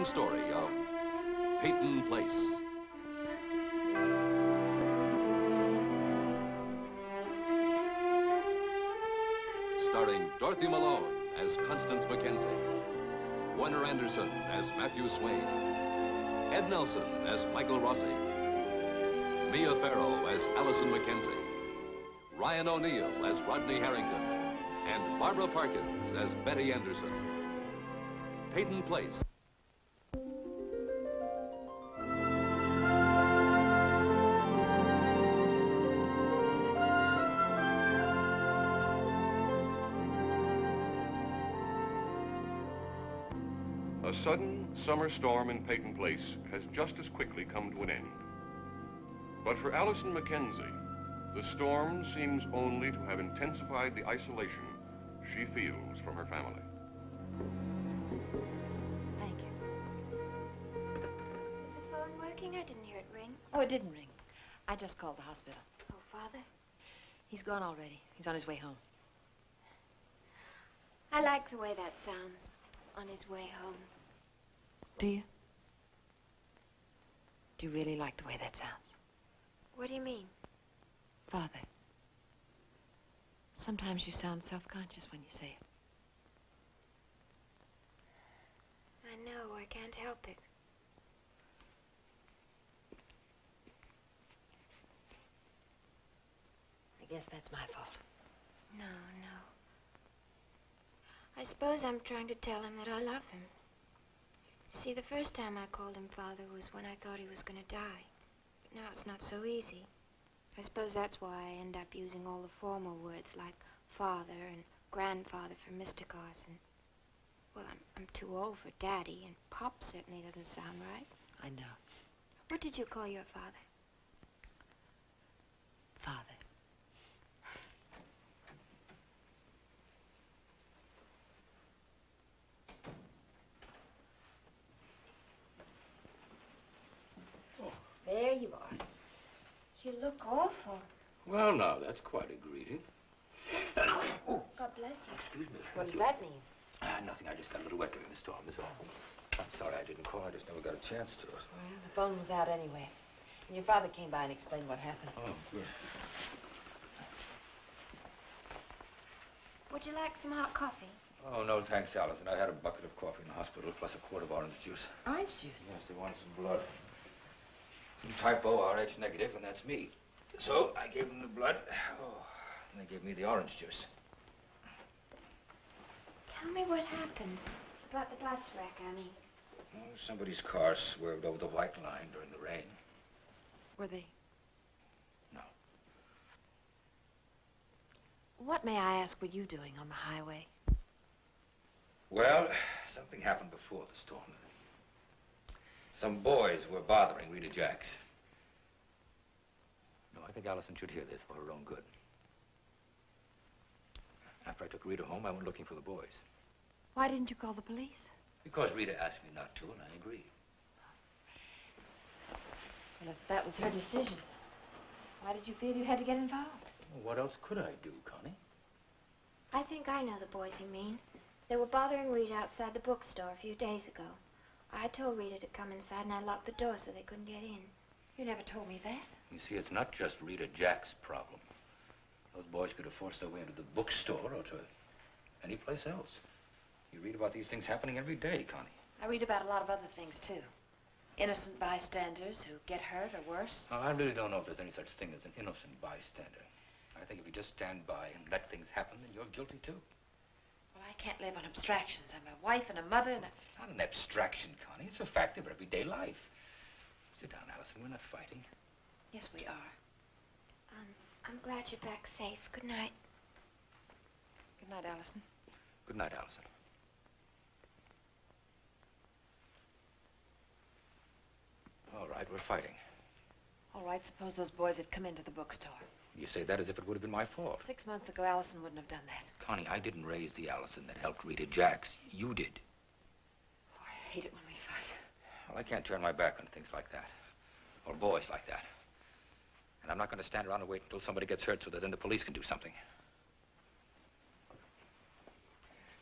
exciting story of Peyton Place. Starring Dorothy Malone as Constance Mackenzie, Warner Anderson as Matthew Swain, Ed Nelson as Michael Rossi, Mia Farrow as Allison Mackenzie, Ryan O'Neill as Rodney Harrington, and Barbara Parkins as Betty Anderson. Peyton Place. A sudden summer storm in Peyton Place has just as quickly come to an end. But for Allison Mackenzie, the storm seems only to have intensified the isolation she feels from her family. Thank you. Is the phone working? I didn't hear it ring. Oh, it didn't ring. I just called the hospital. Oh, Father? He's gone already. He's on his way home. I like the way that sounds. On his way home. Do you? Do you really like the way that sounds? What do you mean? Father, sometimes you sound self-conscious when you say it. I know. I can't help it. I guess that's my fault. No, no. I suppose I'm trying to tell him that I love him. See, the first time I called him Father was when I thought he was going to die. But now it's not so easy. I suppose that's why I end up using all the formal words like father and grandfather for Mr. Carson. Well, I'm too old for Daddy, and Pop certainly doesn't sound right. I know. What did you call your father? Father. There you are. You look awful. Well, now, that's quite a greeting. Oh, God bless you. Excuse me. What does that mean? Nothing. I just got a little wet during the storm, is all. I'm sorry I didn't call. I just never got a chance to. Well, the phone was out anyway. And your father came by and explained what happened. Oh, good. Would you like some hot coffee? Oh, no, thanks, Allison. I had a bucket of coffee in the hospital, plus a quart of orange juice. Orange juice? Yes, they wanted some blood. Some typo, RH negative, and that's me. So I gave them the blood. Oh, and they gave me the orange juice. Tell me what happened. About the bus wreck, I mean. Oh, somebody's car swerved over the white line during the rain. Were they? No. What, may I ask, were you doing on the highway? Well, something happened before the storm. Some boys were bothering Rita Jacks. No, I think Allison should hear this for her own good. After I took Rita home, I went looking for the boys. Why didn't you call the police? Because Rita asked me not to, and I agreed. Well, if that was her decision, why did you feel you had to get involved? Well, what else could I do, Connie? I think I know the boys you mean. They were bothering Rita outside the bookstore a few days ago. I told Rita to come inside, and I locked the door so they couldn't get in. You never told me that. You see, it's not just Rita Jack's problem. Those boys could have forced their way into the bookstore or to any place else. You read about these things happening every day, Connie. I read about a lot of other things, too. Innocent bystanders who get hurt or worse. Well, I really don't know if there's any such thing as an innocent bystander. I think if you just stand by and let things happen, then you're guilty, too. Well, I can't live on abstractions. I'm a wife and a mother and a... It's not an abstraction, Connie. It's a fact of everyday life. Sit down, Allison. We're not fighting. Yes, we are. I'm glad you're back safe. Good night. Good night, Allison. Good night, Allison. All right, we're fighting. All right, suppose those boys had come into the bookstore. You say that as if it would have been my fault. 6 months ago, Allison wouldn't have done that. Connie, I didn't raise the Allison that helped Rita Jacks. You did. Oh, I hate it when we fight. Well, I can't turn my back on things like that. Or boys like that. And I'm not going to stand around and wait until somebody gets hurt so that then the police can do something.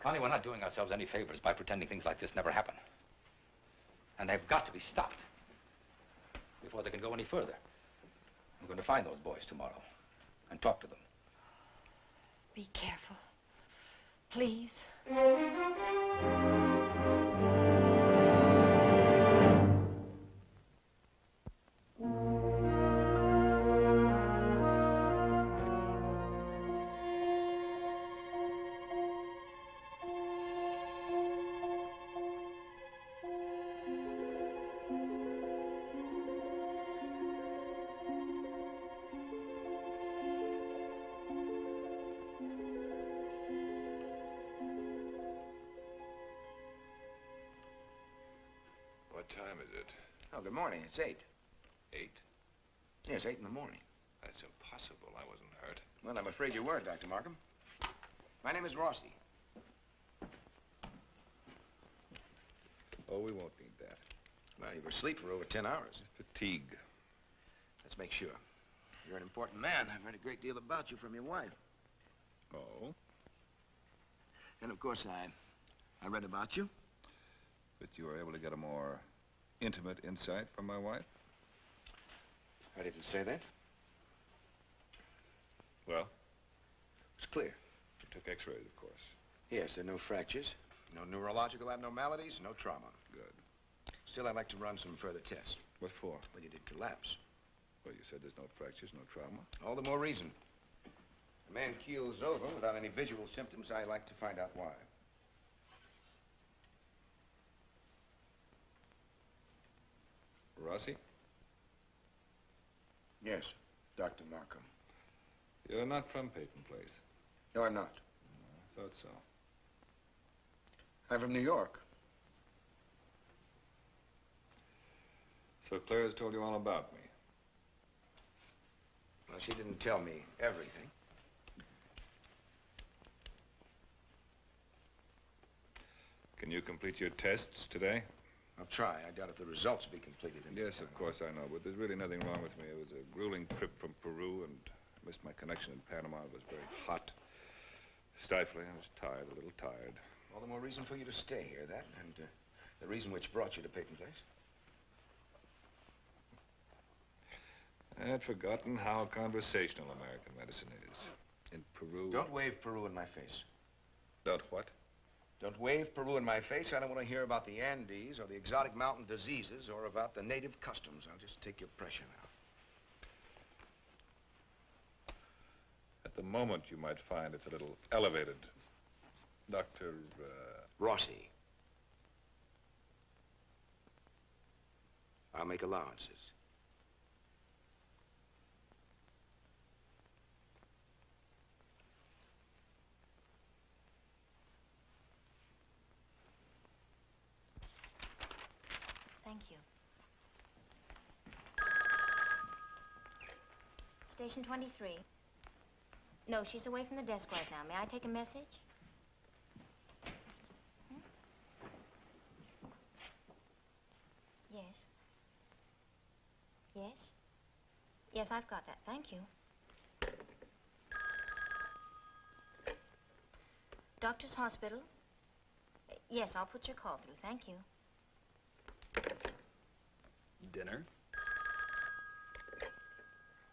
Connie, we're not doing ourselves any favors by pretending things like this never happen. And they've got to be stopped before they can go any further. I'm going to find those boys tomorrow and talk to them. Be careful. Please. What time is it? Oh, good morning. It's 8. 8? Yes, 8 in the morning. That's impossible. I wasn't hurt. Well, I'm afraid you were, Dr. Markham. My name is Rossi. Oh, we won't need that. Well, you were asleep for over 10 hours. Fatigue. Let's make sure. You're an important man. I've heard a great deal about you from your wife. Oh? And, of course, I read about you. But you were able to get a more intimate insight from my wife? I didn't say that. Well? It's clear. You took x-rays, of course. Yes, there are no fractures, no neurological abnormalities, no trauma. Good. Still, I'd like to run some further tests. What for? Well, you did collapse. Well, you said there's no fractures, no trauma. All the more reason. A man keels over without any visual symptoms. I like to find out why. Rossi? Yes, Dr. Markham. You're not from Peyton Place. No, I'm not. I thought so. I'm from New York. So Claire's told you all about me. Well, she didn't tell me everything. Can you complete your tests today? I'll try. I doubt if the results will be completed in Yes, time. of course I know, but there's really nothing wrong with me. It was a grueling trip from Peru, and I missed my connection in Panama. It was very hot, stifling. I was tired, a little tired. All the more reason for you to stay here, that, and the reason which brought you to Peyton Place. I had forgotten how conversational American medicine is. In Peru... Don't wave Peru in my face. Don't what? Don't wave Peru in my face. I don't want to hear about the Andes or the exotic mountain diseases or about the native customs. I'll just take your pressure now. At the moment, you might find it's a little elevated. Dr. Rossi. I'll make allowances. Thank you. Station 23. No, she's away from the desk right now. May I take a message? Hmm? Yes. Yes? Yes, I've got that. Thank you. Doctor's hospital? Yes, I'll put your call through. Thank you. Dinner?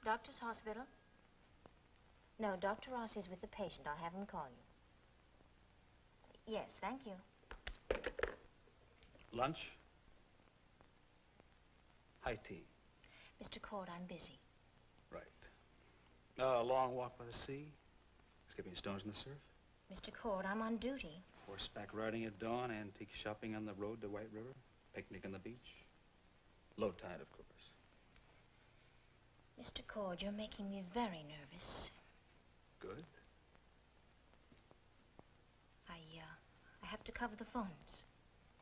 Doctor's hospital? No, Dr. Rossi's with the patient. I'll have him call you. Yes, thank you. Lunch? High tea. Mr. Cord, I'm busy. Right. A long walk by the sea? Skipping stones in the surf? Mr. Cord, I'm on duty. Horseback riding at dawn, antique shopping on the road to White River, picnic on the beach. Low tide, of course. Mr. Cord, you're making me very nervous. Good. I have to cover the phones.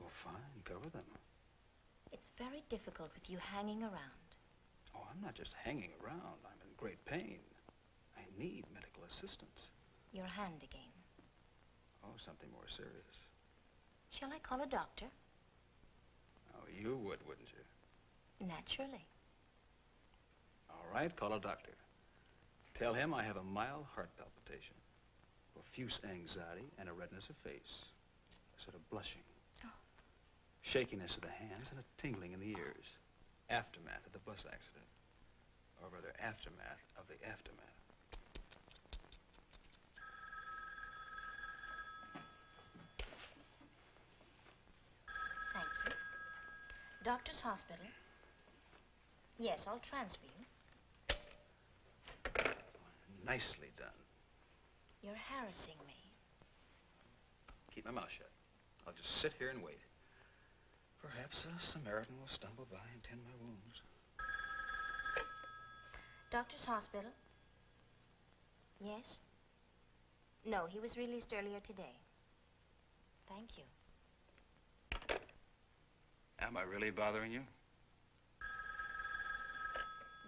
Oh, fine. Cover them. It's very difficult with you hanging around. Oh, I'm not just hanging around. I'm in great pain. I need medical assistance. Your hand again. Oh, something more serious. Shall I call a doctor? Oh, you would, wouldn't you? Naturally. All right, call a doctor. Tell him I have a mild heart palpitation, profuse anxiety, and a redness of face, a sort of blushing. Oh. shakiness of the hands, and a tingling in the ears. Aftermath of the bus accident. Or rather, aftermath of the aftermath. Thank you. Doctor's hospital. Yes, I'll transfer you. Nicely done. You're harassing me. Keep my mouth shut. I'll just sit here and wait. Perhaps a Samaritan will stumble by and tend my wounds. Doctor's hospital. Yes? No, he was released earlier today. Thank you. Am I really bothering you?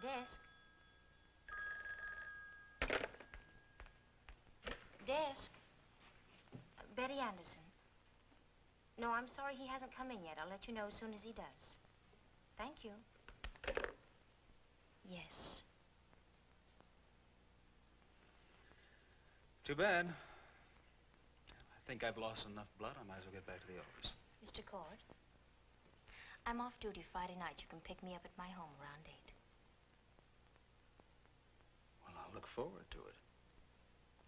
Desk. Desk. Betty Anderson. No, I'm sorry he hasn't come in yet. I'll let you know as soon as he does. Thank you. Yes. Too bad. I think I've lost enough blood. I might as well get back to the office. Mr. Cord, I'm off duty Friday night. You can pick me up at my home around 8. Well, I'll look forward to it.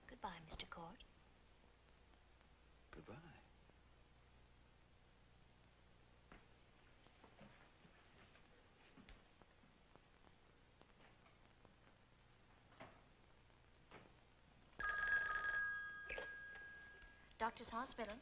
Goodbye, Mr. Cord. Goodbye. Doctor's hospital.